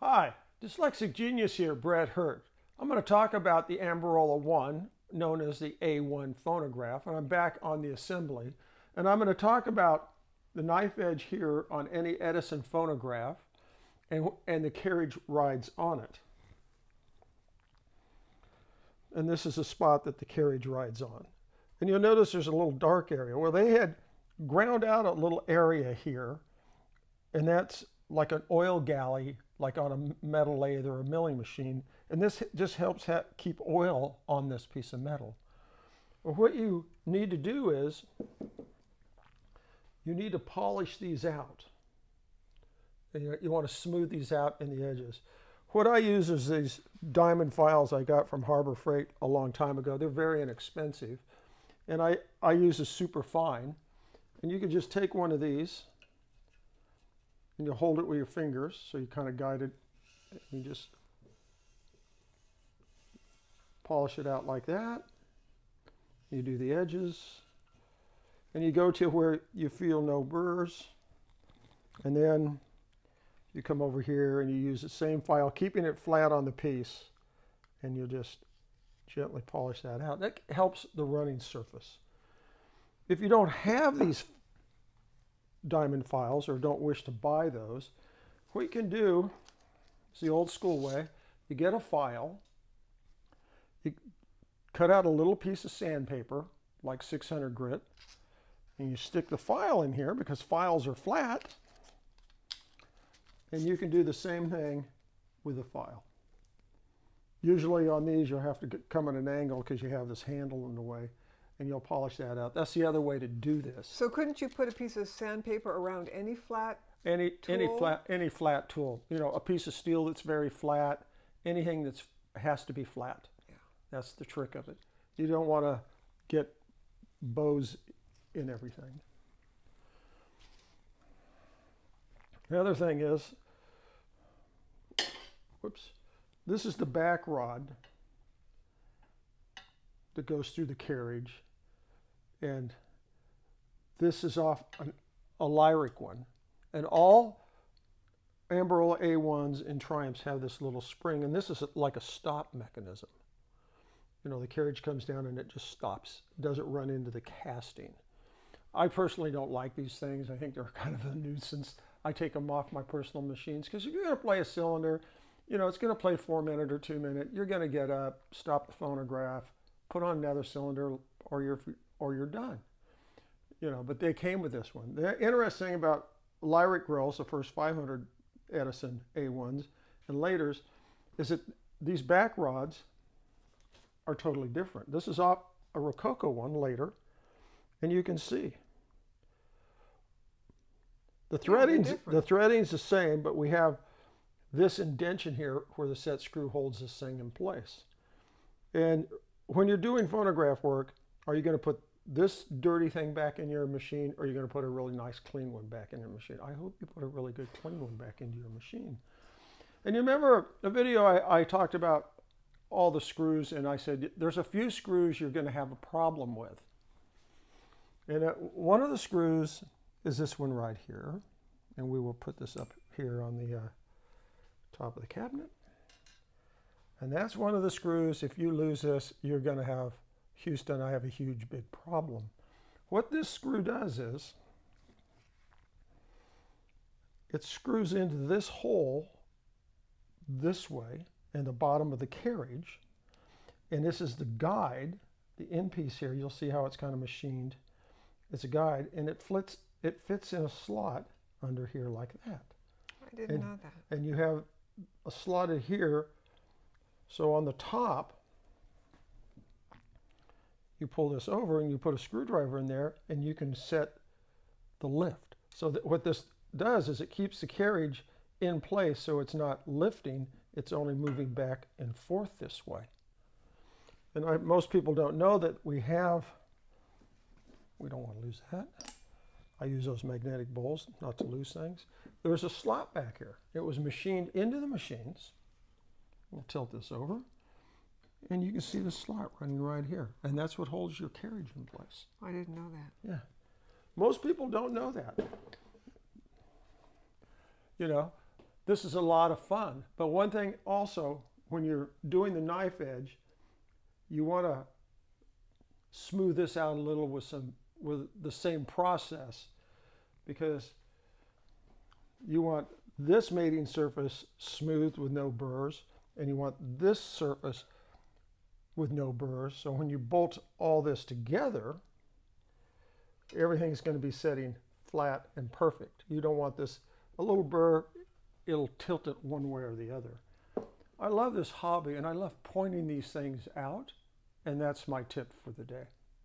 Hi, Dyslexic Genius here, Brett Hurt. I'm going to talk about the Amberola A-1, known as the A1 phonograph, and I'm back on the assembly. And I'm going to talk about the knife edge here on any Edison phonograph and the carriage rides on it. And this is a spot that the carriage rides on. And you'll notice there's a little dark area. Well, they had ground out a little area here, and that's like an oil galley, like on a metal lathe or a milling machine. And this just helps keep oil on this piece of metal. Well, what you need to do is you need to polish these out. And you want to smooth these out in the edges. What I use is these diamond files I got from Harbor Freight a long time ago. They're very inexpensive. And I use a super fine. And you can just take one of these and you hold it with your fingers, so you kind of guide it. You just polish it out like that. You do the edges. And you go to where you feel no burrs. And then you come over here and you use the same file, keeping it flat on the piece. And you just gently polish that out. That helps the running surface. If you don't have these diamond files or don't wish to buy those, what you can do is the old school way. You get a file, you cut out a little piece of sandpaper, like 600 grit, and you stick the file in here because files are flat, and you can do the same thing with a file. Usually on these you'll have to come at an angle because you have this handle in the way, and you'll polish that out. That's the other way to do this. So couldn't you put a piece of sandpaper around any flat tool? Any flat tool. You know, a piece of steel that's very flat, anything that has to be flat. Yeah. That's the trick of it. You don't want to get bows in everything. The other thing is, whoops, this is the back rod that goes through the carriage, and this is off a Lyric one. And all Amberola A1s and Triumphs have this little spring, and this is like a stop mechanism. You know, the carriage comes down and it just stops. It doesn't run into the casting. I personally don't like these things. I think they're kind of a nuisance. I take them off my personal machines because if you're going to play a cylinder, you know, it's going to play 4 minute or 2 minute. You're going to get up, stop the phonograph, put on another cylinder, or you're done. You know, but they came with this one. The interesting thing about Lyric grills, the first 500 Edison A1s and laters, is that these back rods are totally different. This is off a Rococo one later, and you can see the threading's the same, but we have this indentation here where the set screw holds this thing in place. And when you're doing phonograph work, are you going to put this dirty thing back in your machine, or are you going to put a really nice clean one back in your machine? I hope you put a really good clean one back into your machine. And you remember the video I talked about all the screws, and I said there's a few screws you're going to have a problem with. And one of the screws is this one right here, and we will put this up here on the top of the cabinet. And that's one of the screws. If you lose this, you're going to have, Houston, I have a huge big problem. What this screw does is it screws into this hole this way in the bottom of the carriage, and this is the guide, the end piece here. You'll see how it's kind of machined. It's a guide, and it fits in a slot under here like that. I didn't know that. And you have a slotted here, so on the top you pull this over and you put a screwdriver in there, and you can set the lift. So that what this does is it keeps the carriage in place, so it's not lifting, it's only moving back and forth this way. And most people don't know that we don't want to lose that. I use those magnetic bowls not to lose things. There's a slot back here. It was machined into the machines. We'll tilt this over, and you can see the slot running right here. And that's what holds your carriage in place. I didn't know that. Yeah. Most people don't know that. You know, this is a lot of fun. But one thing also, when you're doing the knife edge, you want to smooth this out a little with the same process, because you want this mating surface smooth with no burrs, and you want this surface with no burrs. So when you bolt all this together, everything's going to be setting flat and perfect. You don't want this, a little burr, it'll tilt it one way or the other. I love this hobby, and I love pointing these things out, and that's my tip for the day.